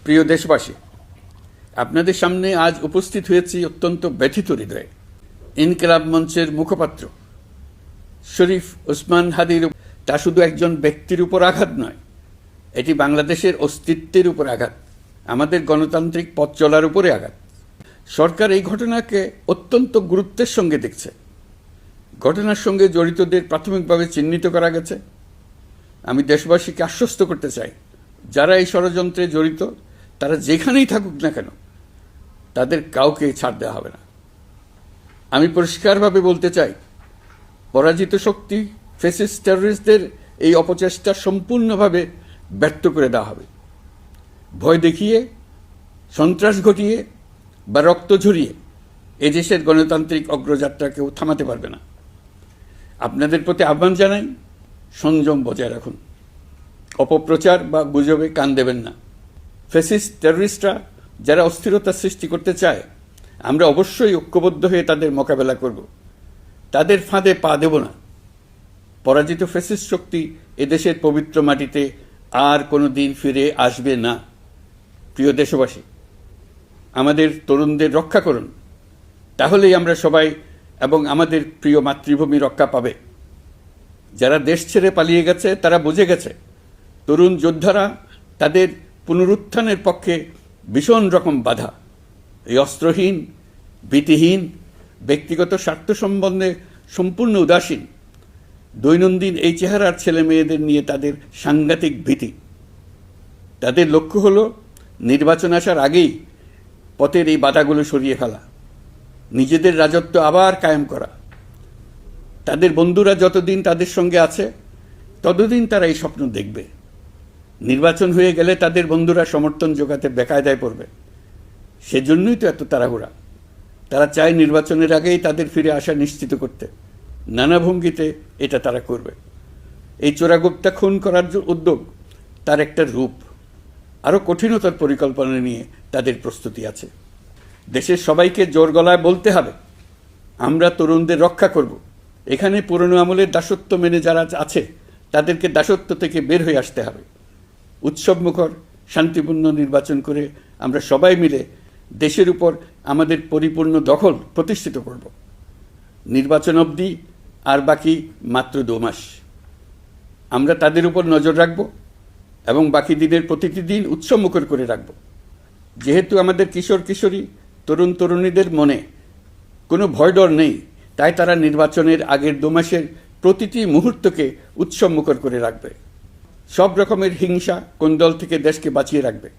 প্রিয় দেশবাসী, আপনাদের সামনে আজ উপস্থিত হয়েছি অত্যন্ত ব্যথিত হৃদয়ে। ইনকিলাব মঞ্চের মুখপাত্র শরীফ ওসমান হাদির তা শুধু একজন ব্যক্তির উপর আঘাত নয়, এটি বাংলাদেশের অস্তিত্বের উপর আঘাত, আমাদের গণতান্ত্রিক পথ চলার উপরে আঘাত। সরকার এই ঘটনাকে অত্যন্ত গুরুত্বের সঙ্গে দেখছে। ঘটনার সঙ্গে জড়িতদের প্রাথমিকভাবে চিহ্নিত করা গেছে। আমি দেশবাসীকে আশ্বস্ত করতে চাই, যারা এই ষড়যন্ত্রে জড়িত তারা যেখানেই থাকুক না কেন, তাদের কাউকে ছাড় দেওয়া হবে না। আমি পরিষ্কারভাবে বলতে চাই, পরাজিত শক্তি ফ্যাসিস্ট টেররিস্টদের এই অপচেষ্টা সম্পূর্ণভাবে ব্যর্থ করে দেওয়া হবে। ভয় দেখিয়ে, সন্ত্রাস ঘটিয়ে বা রক্ত ঝরিয়ে এদেশের গণতান্ত্রিক অগ্রযাত্রা কেউ থামাতে পারবে না। আপনাদের প্রতি আহ্বান জানাই, সংযম বজায় রাখুন, অপপ্রচার বা গুজবে কান দেবেন না। ফ্যাসিস্ট টেররিস্টরা যারা অস্থিরতা সৃষ্টি করতে চায়, আমরা অবশ্যই ঐক্যবদ্ধ হয়ে তাদের মোকাবেলা করব, তাদের ফাঁদে পা দেব না। পরাজিত ফ্যাসিস্ট শক্তি এদেশের পবিত্র মাটিতে আর কোনো দিন ফিরে আসবে না। প্রিয় দেশবাসী, আমাদের তরুণদের রক্ষা করুন, তাহলেই আমরা সবাই এবং আমাদের প্রিয় মাতৃভূমি রক্ষা পাবে। যারা দেশ ছেড়ে পালিয়ে গেছে তারা বুঝে গেছে, তরুণ যোদ্ধারা তাদের পুনরুত্থানের পক্ষে ভীষণ রকম বাধা। এই অস্ত্রহীন, ভীতিহীন, ব্যক্তিগত স্বার্থ সম্বন্ধে সম্পূর্ণ উদাসীন দৈনন্দিন এই চেহারার ছেলে মেয়েদের নিয়ে তাদের সাংঘাতিক ভীতি। তাদের লক্ষ্য হল নির্বাচন আসার আগেই পথের এই বাধাগুলো সরিয়ে ফেলা, নিজেদের রাজত্ব আবার কায়েম করা। তাদের বন্ধুরা যতদিন তাদের সঙ্গে আছে ততদিন তারা এই স্বপ্ন দেখবে। নির্বাচন হয়ে গেলে তাদের বন্ধুরা সমর্থন জোগাতে বেকায়দায় পড়বে। সেজন্যই তো এত তাড়াহুড়া। তারা চায় নির্বাচনের আগেই তাদের ফিরে আসা নিশ্চিত করতে। নানা ভঙ্গিতে এটা তারা করবে। এই চোরাগুপ্তা খুন করার যে উদ্যোগ, তার একটা রূপ। আরও কঠিনতর পরিকল্পনা নিয়ে তাদের প্রস্তুতি আছে। দেশের সবাইকে জোর গলায় বলতে হবে, আমরা তরুণদের রক্ষা করব। এখানে পুরনো আমলের দাসত্ব মেনে যারা আছে তাদেরকে দাসত্ব থেকে বের হয়ে আসতে হবে। উৎসবমুখর শান্তিপূর্ণ নির্বাচন করে আমরা সবাই মিলে দেশের উপর আমাদের পরিপূর্ণ দখল প্রতিষ্ঠিত করব। নির্বাচন অবধি আর বাকি মাত্র 2 মাস। আমরা তাদের উপর নজর রাখব এবং বাকি দিনের প্রতিটি দিন উৎসবমুখর করে রাখব। যেহেতু আমাদের কিশোর কিশোরী, তরুণ তরুণীদের মনে কোনো ভয় ডর নেই, তাই তারা নির্বাচনের আগের 2 মাসের প্রতিটি মুহূর্তকে উৎসবমুখর করে রাখবে। সব রকমের হিংসা, কোন্দল থেকে দেশকে বাঁচিয়ে রাখবে।